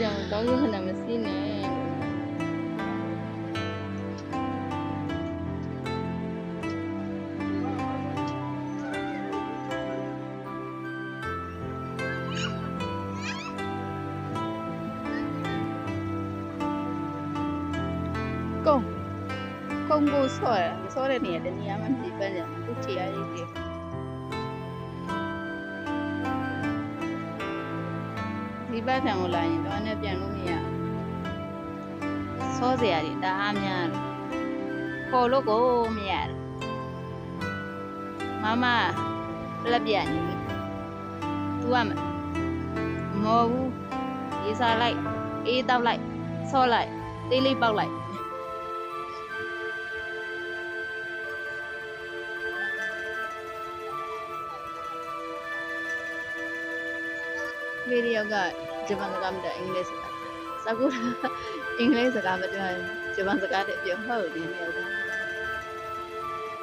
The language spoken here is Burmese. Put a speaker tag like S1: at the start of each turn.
S1: ကြောင့်တောင်းရုံနဲ့မစည်းနဲ့ကုန်းကိုဆော့တဲ့နေရာတနေရာမှပြပတ်ကြသူချေရည်တယ်ဒီဘက်ထံကိုလာရင်တော့နဲ့ပြန်လို့မရဆော့စရာတွေတအားများပေါ်လို့ကိုမရမမလက်ပြနေပြီ तू ကမော်ဘူးရေစားလိုက်အေးတောက်လိုက်ဆော့လိုက်သေးလေးပေါက်လိုက်video ကဂျပန်စကားမတဲ့အင်္ဂလိပ်စကားစကူအင်္ဂလိပ်စကားမပြောဂျပန်စကားတဲ့ပြောဟုတ်တယ်မျိုးသား